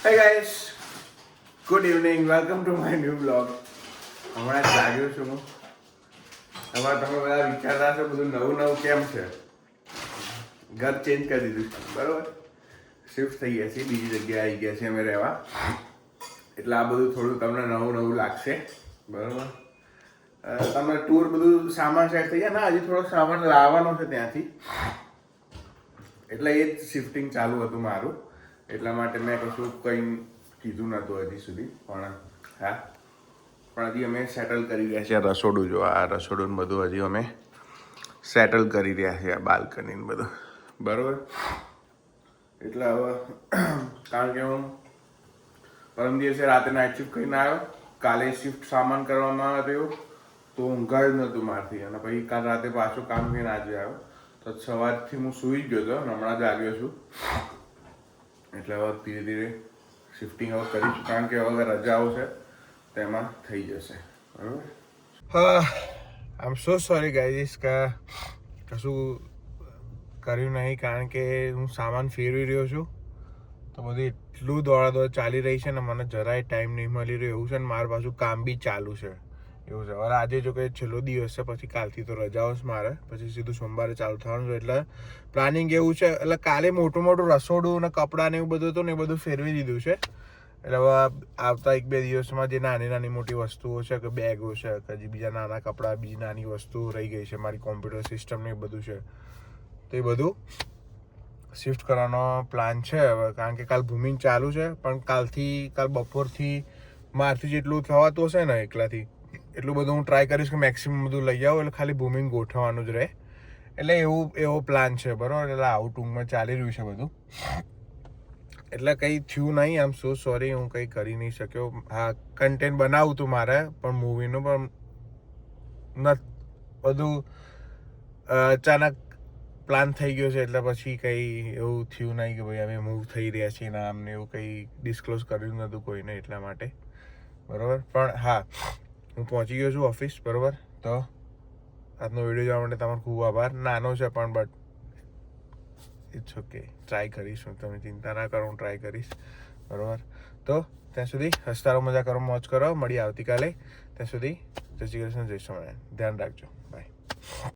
Hey guys, good evening. Welcome to my new vlog. હમણાં જાગ્યો છું હું. તમે બધા વિચારતા છો બધું નવું કેમ છે? ઘર ચેન્જ કરી દીધું છે, બરોબર? શિફ્ટ થઈ ગયા છે, બીજી જગ્યાએ આવી ગયા છે અમે રહેવા. એટલે આ બધું થોડું તમને નવું લાગશે, બરોબર? તમે ટૂર બધું સામાન સેટ થઈ ગયા ના, હજી થોડો સામાન લાવવાનો છે ત્યાંથી. એટલે એ જ શિફ્ટિંગ ચાલુ હતું મારું. એટલા માટે મેં કશું કંઈ કીધું નહોતું હજી સુધી, પણ હા, પણ હજી અમે સેટલ કરી રહ્યા છીએ. રસોડું જો, આ રસોડું બધું હજી અમે સેટલ કરી રહ્યા છીએ, આ બાલ્કની બધું, બરાબર. એટલે હવે કારણ કે હું પરમ દિવસે રાતે નાઇટ શિફ્ટ કરીને આવ્યો, કાલે શિફ્ટ સામાન કરવામાં આવ્યો તો ઊંઘાય જ નહોતું મારથી, અને પછી કાલ રાતે પાછું કામ કરીને આજે આવ્યો તો સવારથી હું સૂઈ જ ગયો હતો, હમણાં જ આવ્યો છું. એટલે હવે ધીરે ધીરે શિફ્ટિંગ હવે કરીશું, કારણ કે હવે રજાઓ છે તેમાં થઈ જશે, બરાબર. હા, આઈ એમ સો સોરી ગાઈઝ કે કશું કર્યું નહીં, કારણ કે હું સામાન ફેરવી રહ્યો છું તો બધું એટલું દોડ ચાલી રહી છે ને મને જરાય ટાઈમ નહીં મળી રહ્યો એવું છે, ને મારું પાછું કામ બી ચાલુ છે એવું છે. હવે આજે જો કે છેલ્લો દિવસ છે, પછી કાલથી તો રજાઓ જ મારે, પછી સીધું સોમવારે ચાલુ થવાનું છે. એટલે પ્લાનિંગ એવું છે, એટલે કાલે મોટું રસોડું ને કપડાં ને એવું બધું હતું ને એ બધું ફેરવી દીધું છે. એટલે હવે આવતા 1-2 દિવસમાં જે નાની મોટી વસ્તુઓ છે, કે બેગો છે, કે હજી બીજા નાના કપડાં, બીજી નાની વસ્તુઓ રહી ગઈ છે, મારી કોમ્પ્યુટર સિસ્ટમ ને એ બધું છે, તો એ બધું શિફ્ટ કરવાનો પ્લાન છે હવે. કારણ કે કાલ ભૂમિંગ ચાલુ છે, પણ કાલ બપોરથી મારથી જેટલું થવાતું હશે ને એકલાથી એટલું બધું હું ટ્રાય કરીશ કે મેક્સિમમ બધું લઈ આવું, એટલે ખાલી ભૂમિંગ ગોઠવવાનું જ રહે. એટલે એવો પ્લાન છે, બરાબર. એટલે આવું ટૂંકમાં ચાલી રહ્યું છે બધું. એટલે કંઈ થયું નહીં, આઈ એમ સો સોરી, હું કંઈ કરી નહીં શક્યો. હા, કન્ટેન્ટ બનાવું હતું મારે પણ મૂવીનું, પણ બધું અચાનક પ્લાન થઈ ગયો છે, એટલે પછી કંઈ એવું થયું નહીં કે ભાઈ અમે મૂવ થઈ રહ્યા છીએ ને આમને એવું કંઈ ડિસ્ક્લોઝ કર્યું નહોતું કોઈને, એટલા માટે, બરાબર. પણ હા, હું પહોંચી ગયો છું ઓફિસ, બરાબર. તો આજનો વિડીયો જોવા માટે તમારો ખૂબ આભાર. નાનો છે પણ બટ ઇટ્સ ઓકે, ટ્રાય કરીશ હું, તમે ચિંતા ના કરો, હું ટ્રાય કરીશ, બરાબર. તો ત્યાં સુધી હસતા રહો, મજા કરો, મોજ કરો. મળીએ આવતીકાલે. ત્યાં સુધી જય શ્રી કૃષ્ણ, જય સ્વામિનારાયણ. ધ્યાન રાખજો, બાય.